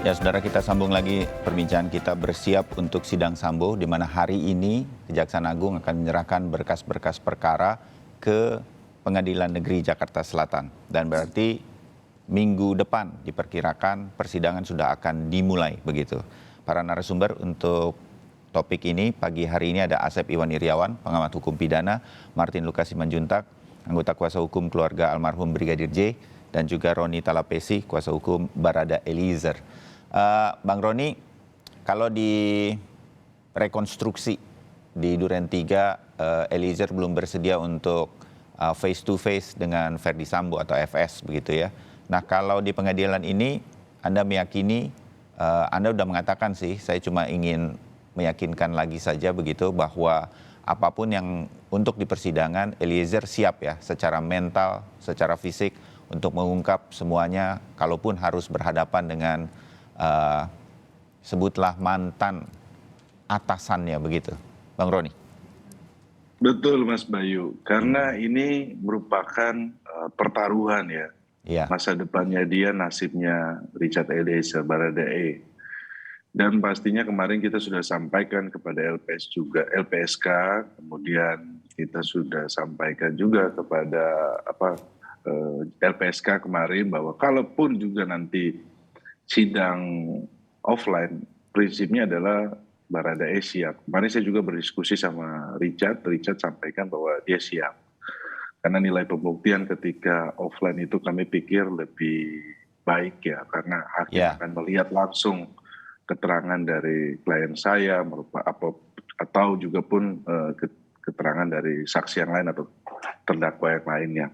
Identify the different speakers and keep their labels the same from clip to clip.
Speaker 1: Ya, saudara, kita sambung lagi perbincangan kita bersiap untuk sidang Sambo, di mana hari ini Kejaksaan Agung akan menyerahkan berkas-berkas perkara ke Pengadilan Negeri Jakarta Selatan. Dan berarti minggu depan diperkirakan persidangan sudah akan dimulai, begitu. Para narasumber untuk topik ini, pagi hari ini ada Asep Iwan Iriawan, pengamat hukum pidana, Martin Lukasi Manjuntak, anggota kuasa hukum keluarga almarhum Brigadir J, dan juga Roni Talapesi, kuasa hukum Barada Eliezer. Bang Roni, kalau di rekonstruksi di Duren 3, Eliezer belum bersedia untuk face to face dengan Ferdy Sambo atau FS, begitu ya. Nah, kalau di pengadilan ini Anda meyakini, Anda sudah mengatakan sih, saya cuma ingin meyakinkan lagi saja begitu bahwa apapun yang untuk di persidangan, Eliezer siap ya secara mental, secara fisik untuk mengungkap semuanya, kalaupun harus berhadapan dengan sebutlah mantan atasannya, begitu, Bang Roni.
Speaker 2: Betul, Mas Bayu, karena ini merupakan pertaruhan ya. Masa depannya dia, nasibnya Richard Eliezer Baradae. Dan pastinya kemarin kita sudah sampaikan kepada LPSK, kemudian kita sudah sampaikan juga kepada LPSK kemarin bahwa kalaupun juga nanti sidang offline, prinsipnya adalah Baradae siap. Kemarin saya juga berdiskusi sama Richard sampaikan bahwa dia siap. Karena nilai pembuktian ketika offline itu kami pikir lebih baik ya, karena hakim akan melihat langsung keterangan dari klien saya, atau juga pun keterangan dari saksi yang lain atau terdakwa yang lainnya.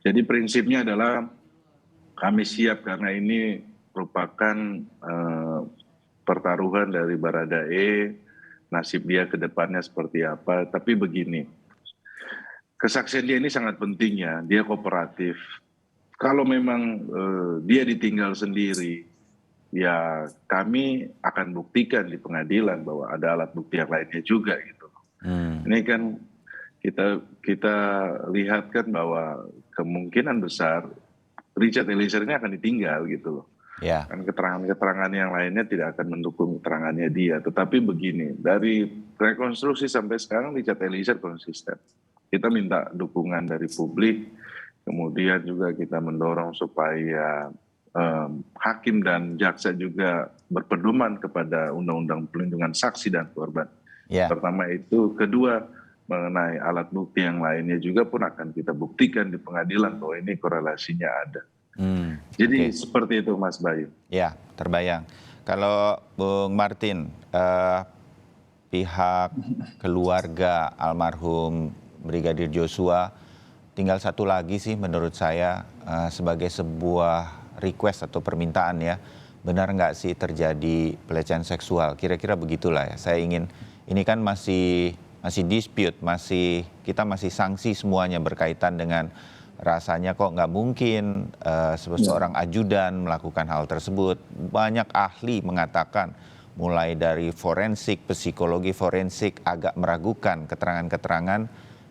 Speaker 2: Jadi prinsipnya adalah kami siap karena ini merupakan pertaruhan dari Baradae, nasib dia ke depannya seperti apa. Tapi begini, kesaksian dia ini sangat penting ya, dia kooperatif. Kalau memang dia ditinggal sendiri, ya kami akan buktikan di pengadilan bahwa ada alat bukti yang lainnya juga gitu. Ini kan kita lihat kan bahwa kemungkinan besar Richard Eliezer ini akan ditinggal gitu loh. Kan keterangan-keterangan yang lainnya tidak akan mendukung keterangannya dia. Tetapi begini, dari rekonstruksi sampai sekarang Richard Eliezer konsisten. Kita minta dukungan dari publik, kemudian juga kita mendorong supaya hakim dan jaksa juga berpedoman kepada Undang-Undang Perlindungan Saksi dan Korban. Pertama itu, kedua mengenai alat bukti yang lainnya juga pun akan kita buktikan di pengadilan bahwa ini korelasinya ada. Jadi seperti itu, Mas Bayu.
Speaker 1: Ya, terbayang. Kalau Bung Martin, pihak keluarga almarhum Brigadir Joshua tinggal satu lagi sih menurut saya sebagai sebuah request atau permintaan ya. Benar nggak sih terjadi pelecehan seksual? Kira-kira begitulah ya. Saya ingin, ini kan masih dispute, kita masih sanksi semuanya berkaitan dengan rasanya kok nggak mungkin seorang ajudan melakukan hal tersebut. Banyak ahli mengatakan, mulai dari forensik, psikologi forensik agak meragukan keterangan-keterangan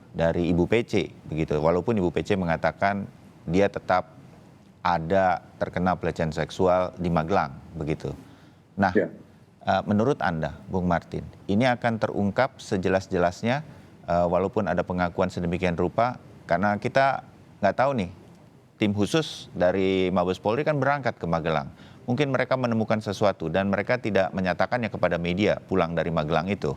Speaker 1: dari Ibu PC, begitu. Walaupun Ibu PC mengatakan dia tetap ada terkena pelecehan seksual di Magelang, begitu. Nah, menurut Anda, Bung Martin, ini akan terungkap sejelas-jelasnya walaupun ada pengakuan sedemikian rupa, karena kita nggak tahu nih, tim khusus dari Mabes Polri kan berangkat ke Magelang. Mungkin mereka menemukan sesuatu dan mereka tidak menyatakannya kepada media pulang dari Magelang itu.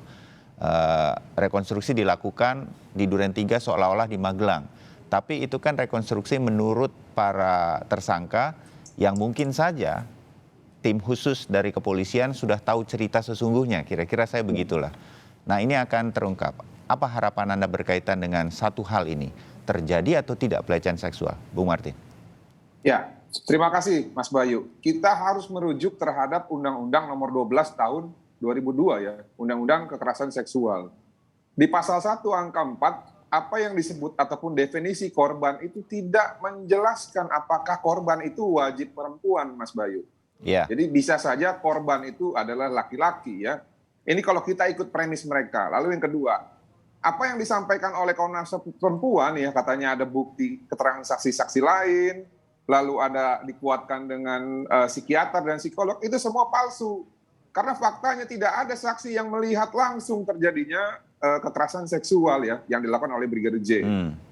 Speaker 1: Rekonstruksi dilakukan di Duren 3 seolah-olah di Magelang. Tapi itu kan rekonstruksi menurut para tersangka yang mungkin saja tim khusus dari kepolisian sudah tahu cerita sesungguhnya, kira-kira saya begitulah. Nah, ini akan terungkap. Apa harapan Anda berkaitan dengan satu hal ini? Terjadi atau tidak pelecehan seksual? Bung Martin.
Speaker 3: Ya, terima kasih Mas Bayu. Kita harus merujuk terhadap Undang-Undang Nomor 12 Tahun 2002 ya, Undang-Undang Kekerasan Seksual. Di pasal 1 angka 4, apa yang disebut ataupun definisi korban itu tidak menjelaskan apakah korban itu wajib perempuan, Mas Bayu. Jadi bisa saja korban itu adalah laki-laki ya. Ini kalau kita ikut premis mereka. Lalu yang kedua, apa yang disampaikan oleh Komnas Perempuan ya, katanya ada bukti keterangan saksi-saksi lain, lalu ada dikuatkan dengan psikiater dan psikolog, itu semua palsu. Karena faktanya tidak ada saksi yang melihat langsung terjadinya kekerasan seksual ya yang dilakukan oleh Brigadir J.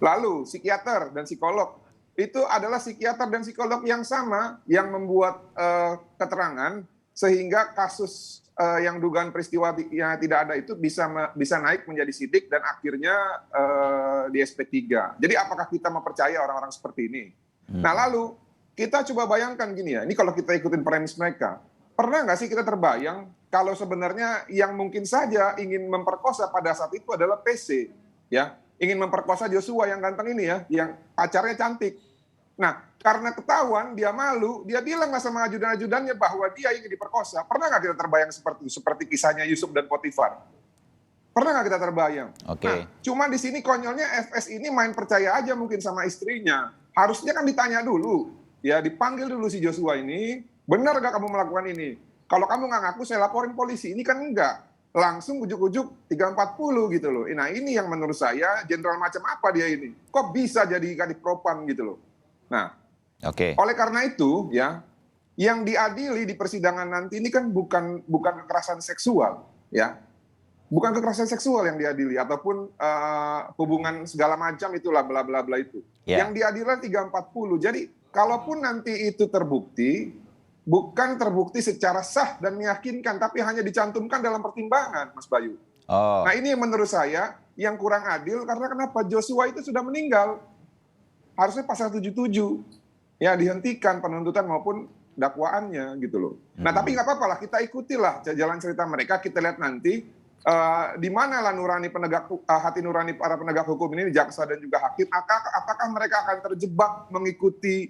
Speaker 3: Lalu psikiater dan psikolog itu adalah psikiater dan psikolog yang sama yang membuat keterangan sehingga kasus yang dugaan peristiwa yang tidak ada itu bisa naik menjadi sidik dan akhirnya di SP3. Jadi apakah kita mempercaya orang-orang seperti ini? Nah lalu kita coba bayangkan gini ya, ini kalau kita ikutin premis mereka, pernah nggak sih kita terbayang kalau sebenarnya yang mungkin saja ingin memperkosa pada saat itu adalah PC, ya, ingin memperkosa Joshua yang ganteng ini ya, yang pacarnya cantik. Nah, karena ketahuan dia malu, dia bilang sama ajudan-ajudannya bahwa dia ingin diperkosa. Pernah nggak kita terbayang seperti itu, seperti kisahnya Yusuf dan Potifar? Pernah nggak kita terbayang?
Speaker 1: Oke.
Speaker 3: Nah, cuma di sini konyolnya FS ini main percaya aja mungkin sama istrinya. Harusnya kan ditanya dulu, ya dipanggil dulu si Joshua ini, benar nggak kamu melakukan ini? Kalau kamu nggak ngaku, saya laporin polisi. Ini kan enggak. Langsung ujuk-ujuk 340 gitu loh. Nah ini yang menurut saya, jenderal macam apa dia ini? Kok bisa jadi kadif propam gitu loh. Nah, oleh karena itu ya, yang diadili di persidangan nanti ini kan bukan kekerasan seksual. Ya, bukan kekerasan seksual yang diadili, ataupun hubungan segala macam itulah bla bla bla itu. Yang diadili 340. Jadi kalaupun nanti itu terbukti, bukan terbukti secara sah dan meyakinkan, tapi hanya dicantumkan dalam pertimbangan, Mas Bayu. Nah ini menurut saya yang kurang adil, karena kenapa? Joshua itu sudah meninggal. Harusnya pasal 77 ya dihentikan penuntutan maupun dakwaannya gitu loh. Nah tapi nggak apa-apa lah, kita ikutilah jalan cerita mereka, kita lihat nanti di mana lah hati nurani para penegak hukum ini, jaksa dan juga hakim, apakah mereka akan terjebak mengikuti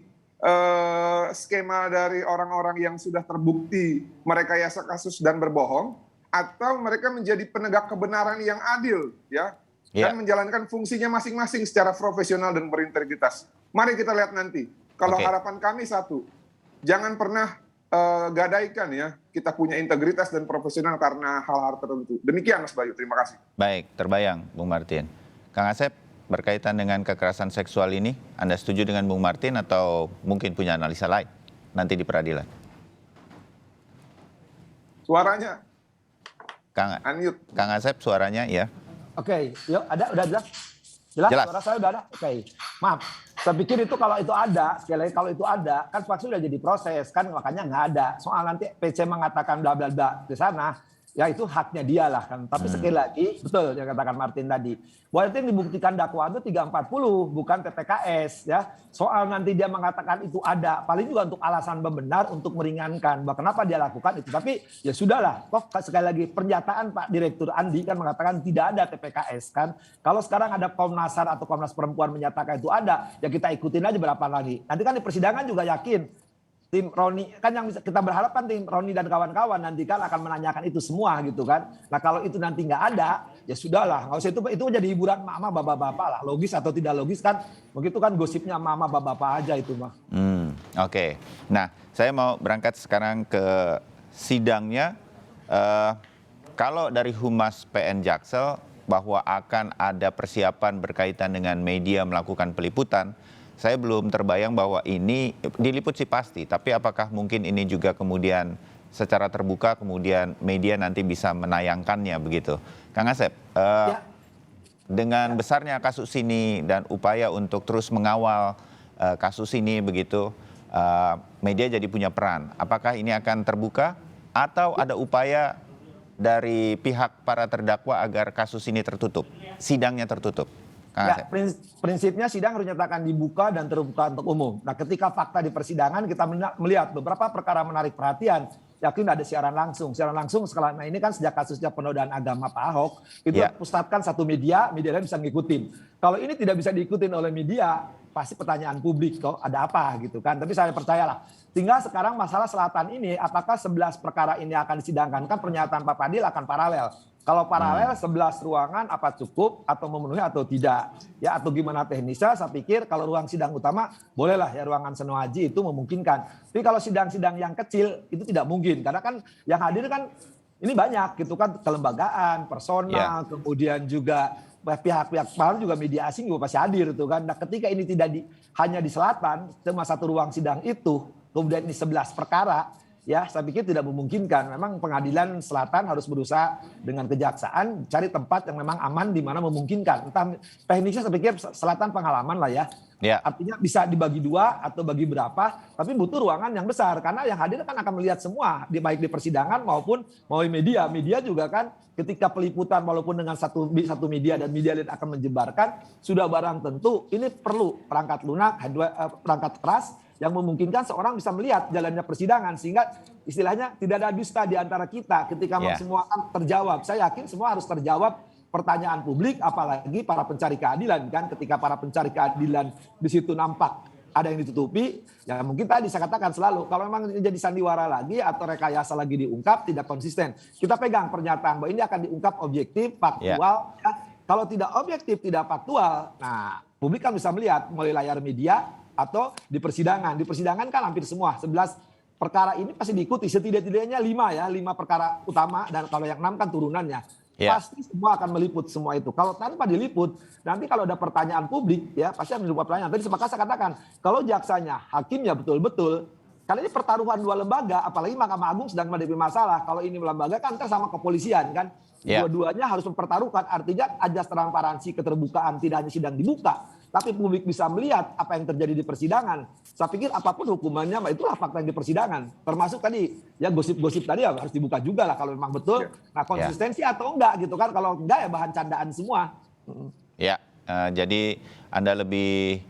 Speaker 3: skema dari orang-orang yang sudah terbukti merekayasa kasus dan berbohong, atau mereka menjadi penegak kebenaran yang adil ya, dan menjalankan fungsinya masing-masing secara profesional dan berintegritas. Mari kita lihat nanti. Kalau harapan kami satu, jangan pernah gadaikan ya kita punya integritas dan profesional karena hal-hal tertentu. Demikian Mas Bayu, terima kasih.
Speaker 1: Baik, terbayang Bung Martin. Kang Asep, berkaitan dengan kekerasan seksual ini, Anda setuju dengan Bung Martin atau mungkin punya analisa lain nanti di peradilan?
Speaker 3: Suaranya.
Speaker 1: Unmute. Kang Asep, suaranya ya.
Speaker 4: Oke, yuk udah jelas? Jelas. Suara saya udah ada? Oke. Maaf, saya pikir itu kalau itu ada, sekali lagi kalau itu ada, kan pasti udah jadi proses, kan makanya nggak ada. Soal nanti PC mengatakan bla bla bla di sana, ya itu haknya dia lah kan. Tapi sekali lagi, betul yang katakan Martin tadi, bahwa itu yang dibuktikan dakwaan itu 340, bukan TPKS ya. Soal nanti dia mengatakan itu ada, paling juga untuk alasan benar untuk meringankan bahwa kenapa dia lakukan itu. Tapi ya sudahlah, toh sekali lagi pernyataan Pak Direktur Andi kan mengatakan tidak ada TPKS kan. Kalau sekarang ada Komnas HAM atau Komnas Perempuan menyatakan itu ada, ya kita ikutin aja berapa lagi. Nanti kan di persidangan juga yakin tim Roni, kan yang kita berharap kan tim Roni dan kawan-kawan nanti kan akan menanyakan itu semua gitu kan. Nah kalau itu nanti nggak ada, ya sudahlah, nggak usah itu jadi hiburan mama bapak-bapak lah, logis atau tidak logis kan, begitu kan gosipnya mama bapak-bapak aja itu mah.
Speaker 1: Oke. Nah saya mau berangkat sekarang ke sidangnya. Kalau dari Humas PN Jaksel bahwa akan ada persiapan berkaitan dengan media melakukan peliputan, saya belum terbayang bahwa ini diliput sih pasti, tapi apakah mungkin ini juga kemudian secara terbuka kemudian media nanti bisa menayangkannya begitu. Kang Asep, dengan besarnya kasus ini dan upaya untuk terus mengawal kasus ini begitu, media jadi punya peran. Apakah ini akan terbuka atau ada upaya dari pihak para terdakwa agar kasus ini tertutup, sidangnya tertutup?
Speaker 4: Ya, prinsipnya sidang harus dinyatakan dibuka dan terbuka untuk umum. Nah, ketika fakta di persidangan kita melihat beberapa perkara menarik perhatian. Yakin ada siaran langsung. Siaran langsung sekarang ini kan sejak kasusnya penodaan agama Pak Ahok, itu pusatkan satu media lain bisa ngikutin. Kalau ini tidak bisa diikutin oleh media, pasti pertanyaan publik kok ada apa gitu kan. Tapi saya percayalah. Tinggal sekarang masalah selatan ini, apakah 11 perkara ini akan disidangkan? Kan pernyataan Pak Fadil akan paralel. Kalau paralel 11 ruangan apa cukup atau memenuhi atau tidak? Ya atau gimana teknisnya? Saya pikir kalau ruang sidang utama bolehlah ya ruangan Senoaji itu memungkinkan. Tapi kalau sidang-sidang yang kecil itu tidak mungkin karena kan yang hadir kan ini banyak gitu kan, kelembagaan, personal, kemudian juga pihak-pihak baru juga media asing juga pasti hadir tuh kan. Nah, ketika ini tidak hanya di selatan, cuma satu ruang sidang itu, kemudian ini 11 perkara, ya saya pikir tidak memungkinkan. Memang pengadilan selatan harus berusaha dengan kejaksaan cari tempat yang memang aman di mana memungkinkan. Entah teknisnya saya pikir selatan pengalaman lah ya.
Speaker 1: Ya.
Speaker 4: Artinya bisa dibagi 2 atau bagi berapa, tapi butuh ruangan yang besar karena yang hadir kan akan melihat semua, baik di persidangan maupun media. Media juga kan ketika peliputan walaupun dengan satu media dan media lain akan menyebarkan, sudah barang tentu ini perlu perangkat lunak, perangkat keras yang memungkinkan seorang bisa melihat jalannya persidangan sehingga istilahnya tidak ada dusta di antara kita ketika semua akan terjawab. Saya yakin semua harus terjawab pertanyaan publik, apalagi para pencari keadilan kan, ketika para pencari keadilan di situ nampak ada yang ditutupi, ya mungkin tadi saya katakan selalu kalau memang jadi sandiwara lagi atau rekayasa lagi diungkap tidak konsisten, kita pegang pernyataan bahwa ini akan diungkap objektif, faktual. Ya. Kalau tidak objektif, tidak faktual, nah publik kan bisa melihat melalui layar media atau di persidangan. Di persidangan kan hampir semua 11 perkara ini pasti diikuti, setidak-tidaknya 5 perkara utama, dan kalau yang 6 kan turunannya. Pasti semua akan meliput semua itu. Kalau tanpa diliput, nanti kalau ada pertanyaan publik, ya pasti akan dibuat pertanyaan. Tadi sepakat saya katakan, kalau jaksanya, hakimnya betul-betul, karena ini pertaruhan 2 lembaga, apalagi Mahkamah Agung sedang menghadapi masalah. Kalau ini lembaga kan sama kepolisian kan, dua-duanya harus mempertaruhkan. Artinya ajas transparansi, keterbukaan, tidak hanya sidang dibuka, tapi publik bisa melihat apa yang terjadi di persidangan. Saya pikir apapun hukumannya, itulah fakta yang di persidangan. Termasuk tadi, ya gosip-gosip tadi ya harus dibuka juga lah kalau memang betul. Nah konsistensi atau enggak gitu kan, kalau enggak ya bahan candaan semua.
Speaker 1: Ya, jadi Anda lebih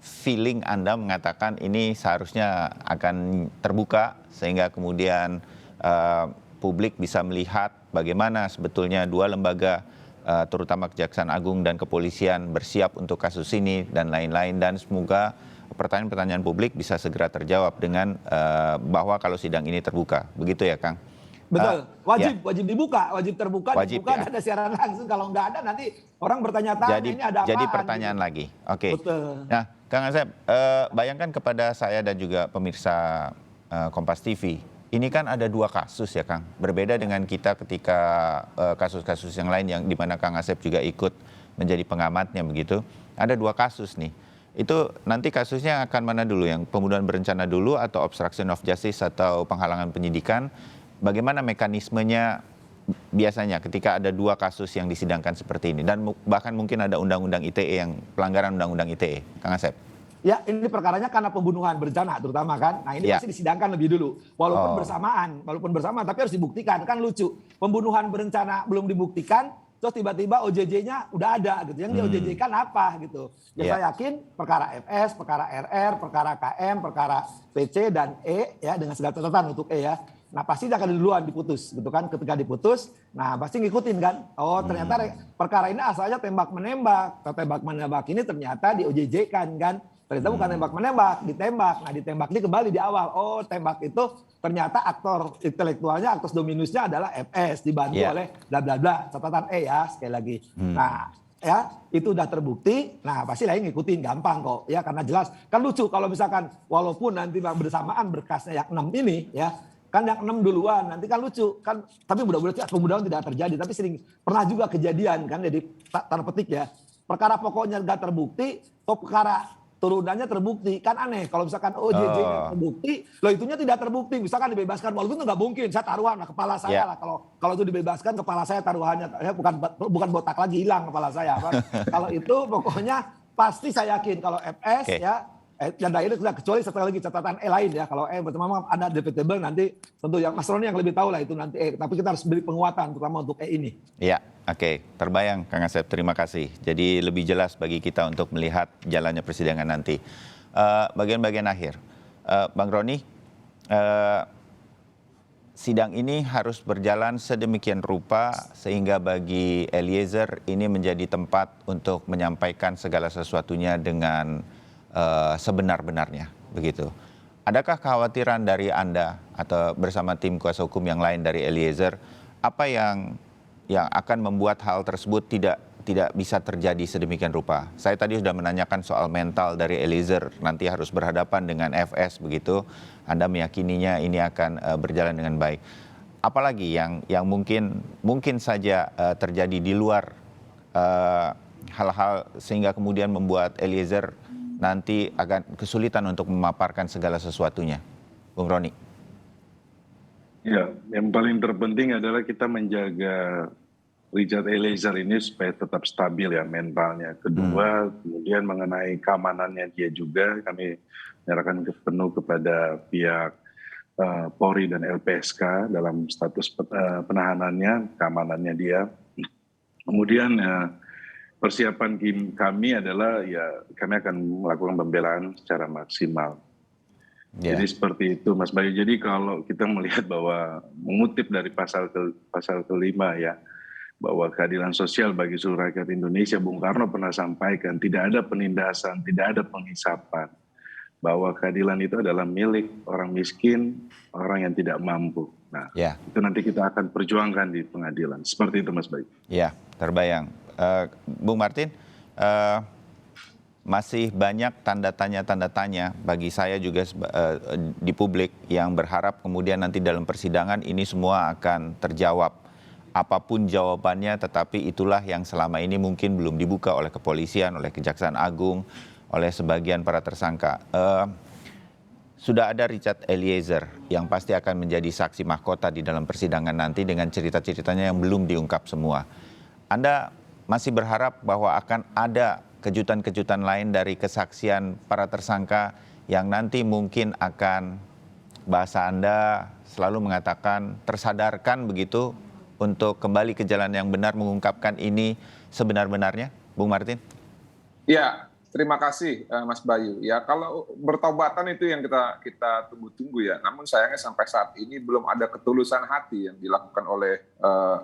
Speaker 1: feeling Anda mengatakan ini seharusnya akan terbuka sehingga kemudian publik bisa melihat bagaimana sebetulnya 2 lembaga terutama Kejaksaan Agung dan Kepolisian bersiap untuk kasus ini dan lain-lain, dan semoga pertanyaan-pertanyaan publik bisa segera terjawab dengan bahwa kalau sidang ini terbuka. Begitu ya, Kang?
Speaker 4: Betul, wajib dibuka, wajib terbuka, dibuka,
Speaker 1: ya.
Speaker 4: Ada siaran langsung. Kalau nggak ada nanti orang bertanya-tanya ini ada apaan.
Speaker 1: Jadi pertanyaan lagi. Oke.
Speaker 4: Betul.
Speaker 1: Nah, Kang Asep, bayangkan kepada saya dan juga pemirsa Kompas TV, ini kan ada 2 kasus ya, Kang. Berbeda dengan kita ketika kasus-kasus yang lain yang di mana Kang Asep juga ikut menjadi pengamatnya begitu. Ada 2 kasus nih. Itu nanti kasusnya akan mana dulu? Yang pembunuhan berencana dulu atau obstruction of justice atau penghalangan penyidikan? Bagaimana mekanismenya biasanya ketika ada 2 kasus yang disidangkan seperti ini? Dan bahkan mungkin ada undang-undang ITE yang pelanggaran undang-undang ITE. Kang Asep.
Speaker 4: Ya, ini perkaranya karena pembunuhan berencana terutama kan. Nah, ini pasti disidangkan lebih dulu. Walaupun bersamaan, tapi harus dibuktikan. Kan lucu. Pembunuhan berencana belum dibuktikan, terus tiba-tiba OJJ-nya udah ada gitu. Yang di OJJ-kan apa gitu. Ya saya yakin perkara FS, perkara RR, perkara KM, perkara PC dan E ya dengan segala catatan untuk E ya. Nah pasti dia akan duluan diputus gitu kan. Ketika diputus, nah pasti ngikutin kan. Oh ternyata perkara ini asalnya tembak-menembak. Tembak menembak ini ternyata di OJJ kan. Ternyata bukan tembak-menembak, ditembak. Nah ditembak ini kembali di awal. Oh tembak itu ternyata aktor intelektualnya, aktor dominusnya adalah FS. Dibantu oleh bla bla bla. Catatan E ya sekali lagi. Nah ya itu udah terbukti. Nah pasti lain ngikutin gampang kok. Ya karena jelas. Kan lucu kalau misalkan walaupun nanti bersamaan berkasnya yang 6 ini ya. Kan yang 6 duluan, nanti kan lucu. Kan, tapi mudah-mudahan tidak terjadi. Tapi sering pernah juga kejadian kan. Jadi tanda petik ya. Perkara pokoknya nggak terbukti, kok perkara turunannya terbukti. Kan aneh kalau misalkan OJJ terbukti, loh itunya tidak terbukti. Misalkan dibebaskan, walaupun itu nggak mungkin. Saya taruhan lah kepala saya lah. Kalau itu dibebaskan kepala saya taruhannya. Bukan botak lagi, hilang kepala saya. Kalau itu pokoknya pasti saya yakin kalau FS ya. Dan akhirnya sudah kecuali satu lagi catatan E lain ya. Kalau E memang ada debatable nanti tentu yang Mas Roni yang lebih tahu lah itu nanti E. Tapi kita harus beri penguatan terutama untuk E ini.
Speaker 1: Ya, oke. Terbayang Kang Asep, terima kasih. Jadi lebih jelas bagi kita untuk melihat jalannya persidangan nanti. Bagian-bagian akhir. Bang Roni, sidang ini harus berjalan sedemikian rupa sehingga bagi Eliezer ini menjadi tempat untuk menyampaikan segala sesuatunya dengan sebenar-benarnya, begitu. Adakah kekhawatiran dari Anda atau bersama tim kuasa hukum yang lain dari Eliezer, apa yang akan membuat hal tersebut tidak bisa terjadi sedemikian rupa? Saya tadi sudah menanyakan soal mental dari Eliezer, nanti harus berhadapan dengan FS, begitu. Anda meyakininya ini akan berjalan dengan baik. Apalagi yang mungkin saja terjadi di luar hal-hal sehingga kemudian membuat Eliezer nanti akan kesulitan untuk memaparkan segala sesuatunya, Bung Roni?
Speaker 2: Ya, yang paling terpenting adalah kita menjaga Richard Eliezer ini supaya tetap stabil ya mentalnya. Kedua, kemudian mengenai keamanannya dia juga, kami menyerahkan penuh kepada pihak Polri dan LPSK dalam status penahanannya, keamanannya dia. Kemudian persiapan kami adalah ya kami akan melakukan pembelaan secara maksimal. Jadi seperti itu Mas Bayu. Jadi kalau kita melihat bahwa mengutip dari pasal kelima ya, bahwa keadilan sosial bagi seluruh rakyat Indonesia, Bung Karno pernah sampaikan tidak ada penindasan, tidak ada penghisapan. Bahwa keadilan itu adalah milik orang miskin, orang yang tidak mampu. Nah, itu nanti kita akan perjuangkan di pengadilan. Seperti itu Mas Bayu.
Speaker 1: Ya, terbayang. Bung Martin, masih banyak tanda tanya bagi saya juga di publik yang berharap kemudian nanti dalam persidangan ini semua akan terjawab. Apapun jawabannya, tetapi itulah yang selama ini mungkin belum dibuka oleh kepolisian, oleh Kejaksaan Agung, oleh sebagian para tersangka. Sudah ada Richard Eliezer yang pasti akan menjadi saksi mahkota di dalam persidangan nanti dengan cerita-ceritanya yang belum diungkap semua. Anda masih berharap bahwa akan ada kejutan-kejutan lain dari kesaksian para tersangka yang nanti mungkin akan, bahasa Anda selalu mengatakan, tersadarkan begitu untuk kembali ke jalan yang benar mengungkapkan ini sebenar-benarnya, Bung Martin?
Speaker 3: Ya, terima kasih Mas Bayu. Ya, kalau bertaubatan itu yang kita tunggu-tunggu ya. Namun sayangnya sampai saat ini belum ada ketulusan hati yang dilakukan oleh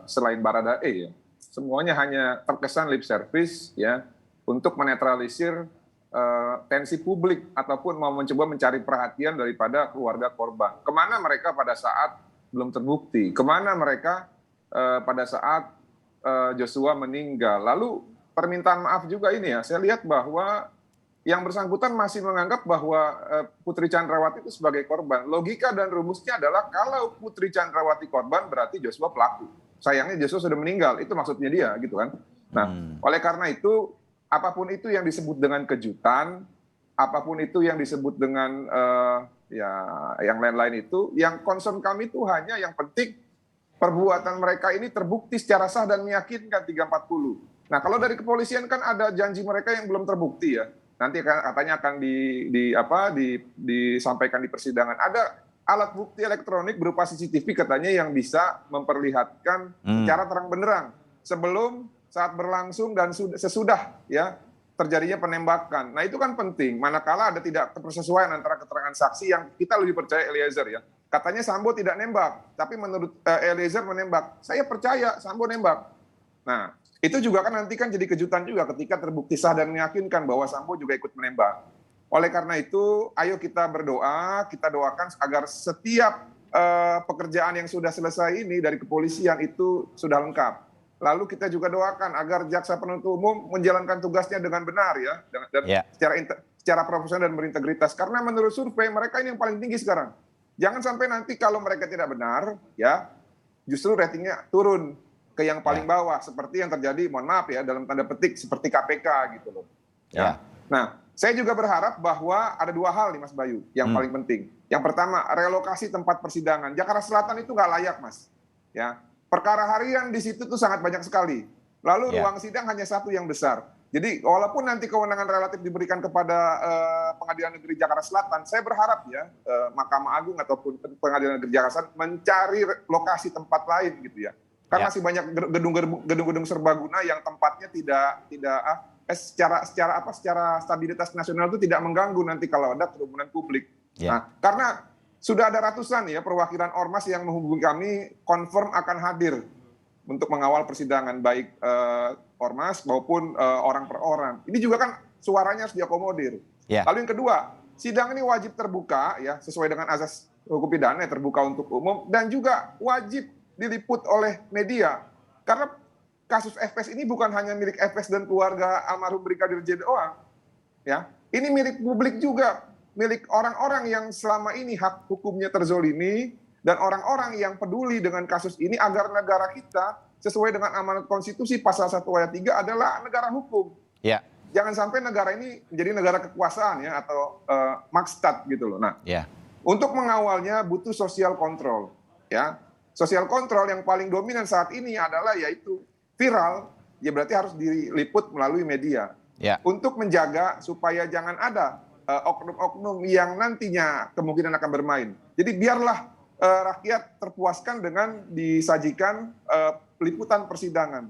Speaker 3: selain Baradae ya. Semuanya hanya terkesan lip service ya, untuk menetralisir tensi publik ataupun mau mencoba mencari perhatian daripada keluarga korban. Kemana mereka pada saat belum terbukti? Kemana mereka pada saat Joshua meninggal? Lalu permintaan maaf juga ini ya, saya lihat bahwa yang bersangkutan masih menganggap bahwa Putri Chandrawati itu sebagai korban. Logika dan rumusnya adalah kalau Putri Chandrawati korban berarti Joshua pelaku. Sayangnya Joshua sudah meninggal, itu maksudnya dia gitu kan. Nah, oleh karena itu apapun itu yang disebut dengan kejutan, apapun itu yang disebut dengan ya yang lain-lain itu, yang concern kami itu hanya yang penting perbuatan mereka ini terbukti secara sah dan meyakinkan 340. Nah, kalau dari kepolisian kan ada janji mereka yang belum terbukti ya. Nanti katanya akan disampaikan di persidangan. Ada alat bukti elektronik berupa CCTV katanya yang bisa memperlihatkan secara terang benderang sebelum, saat berlangsung dan sesudah ya terjadinya penembakan. Nah, itu kan penting. Manakala ada tidak kepersesuaian antara keterangan saksi yang kita lebih percaya Eliezer ya. Katanya Sambo tidak nembak, tapi menurut Eliezer menembak. Saya percaya Sambo nembak. Nah, itu juga kan nanti kan jadi kejutan juga ketika terbukti sah dan meyakinkan bahwa Sambo juga ikut menembak. Oleh karena itu, ayo kita berdoa, kita doakan agar setiap pekerjaan yang sudah selesai ini dari kepolisian itu sudah lengkap. Lalu kita juga doakan agar jaksa penuntut umum menjalankan tugasnya dengan benar ya, dan secara profesional dan berintegritas. Karena menurut survei mereka ini yang paling tinggi sekarang. Jangan sampai nanti kalau mereka tidak benar, ya justru ratingnya turun ke yang paling bawah, seperti yang terjadi, mohon maaf ya, dalam tanda petik seperti KPK gitu loh. Ya. Nah, saya juga berharap bahwa ada dua hal nih Mas Bayu yang paling penting. Yang pertama, relokasi tempat persidangan. Jakarta Selatan itu nggak layak Mas. Ya, perkara harian di situ tuh sangat banyak sekali. Lalu ruang sidang hanya satu yang besar. Jadi walaupun nanti kewenangan relatif diberikan kepada Pengadilan Negeri Jakarta Selatan, saya berharap ya Mahkamah Agung ataupun Pengadilan Negeri Jakarta Selatan mencari lokasi tempat lain gitu ya. Karena masih banyak gedung-gedung serbaguna yang tempatnya secara stabilitas nasional itu tidak mengganggu nanti kalau ada kerumunan publik. Nah, karena sudah ada ratusan ya perwakilan ormas yang menghubungi kami confirm akan hadir untuk mengawal persidangan baik ormas maupun orang per orang. Ini juga kan suaranya harus diakomodir. Lalu yang kedua, sidang ini wajib terbuka ya sesuai dengan azas hukum pidana terbuka untuk umum dan juga wajib diliput oleh media. Karena kasus FS ini bukan hanya milik FS dan keluarga almarhum Brigadir J doang. Ya, ini milik publik juga, milik orang-orang yang selama ini hak hukumnya terzolimi dan orang-orang yang peduli dengan kasus ini agar negara kita sesuai dengan amanat konstitusi pasal 1 ayat 3 adalah negara hukum.
Speaker 1: Ya,
Speaker 3: Jangan sampai negara ini menjadi negara kekuasaan ya atau makstat gitu loh. Nah,
Speaker 1: ya,
Speaker 3: untuk mengawalnya butuh social control ya. Social control yang paling dominan saat ini adalah yaitu viral, ya berarti harus diliput melalui media.
Speaker 1: ya,
Speaker 3: Untuk menjaga supaya jangan ada oknum-oknum yang nantinya kemungkinan akan bermain. Jadi biarlah rakyat terpuaskan dengan disajikan liputan persidangan.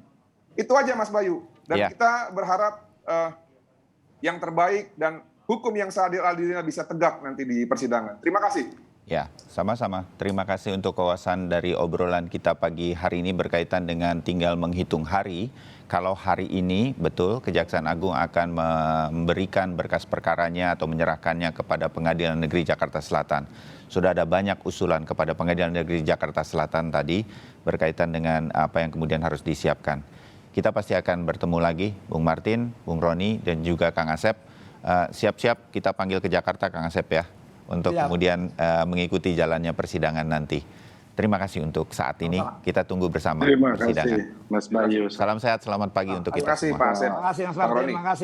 Speaker 3: Itu aja Mas Bayu. Dan
Speaker 1: Ya.
Speaker 3: kita berharap yang terbaik dan hukum yang seadil-adilnya bisa tegak nanti di persidangan. Terima kasih.
Speaker 1: ya, sama-sama. Terima kasih untuk kewasan dari obrolan kita pagi hari ini berkaitan dengan tinggal menghitung hari. Kalau hari ini betul Kejaksaan Agung akan memberikan berkas perkaranya atau menyerahkannya kepada Pengadilan Negeri Jakarta Selatan. Sudah ada banyak usulan kepada Pengadilan Negeri Jakarta Selatan tadi berkaitan dengan apa yang kemudian harus disiapkan. Kita pasti akan bertemu lagi, Bung Martin, Bung Roni, dan juga Kang Asep. Siap-siap kita panggil ke Jakarta, Kang Asep ya, untuk
Speaker 4: Siap.
Speaker 1: kemudian mengikuti jalannya persidangan nanti. Terima kasih untuk saat ini. Kita tunggu bersama
Speaker 2: Terima
Speaker 1: persidangan.
Speaker 2: kasih Mas Bayu.
Speaker 1: Salam sehat, selamat pagi untuk
Speaker 3: Terima
Speaker 1: kita
Speaker 3: kasih
Speaker 1: semua.
Speaker 3: Pak Asep.
Speaker 4: Terima kasih Mas
Speaker 3: Bang
Speaker 4: Martin,
Speaker 3: Roni.
Speaker 4: terima kasih.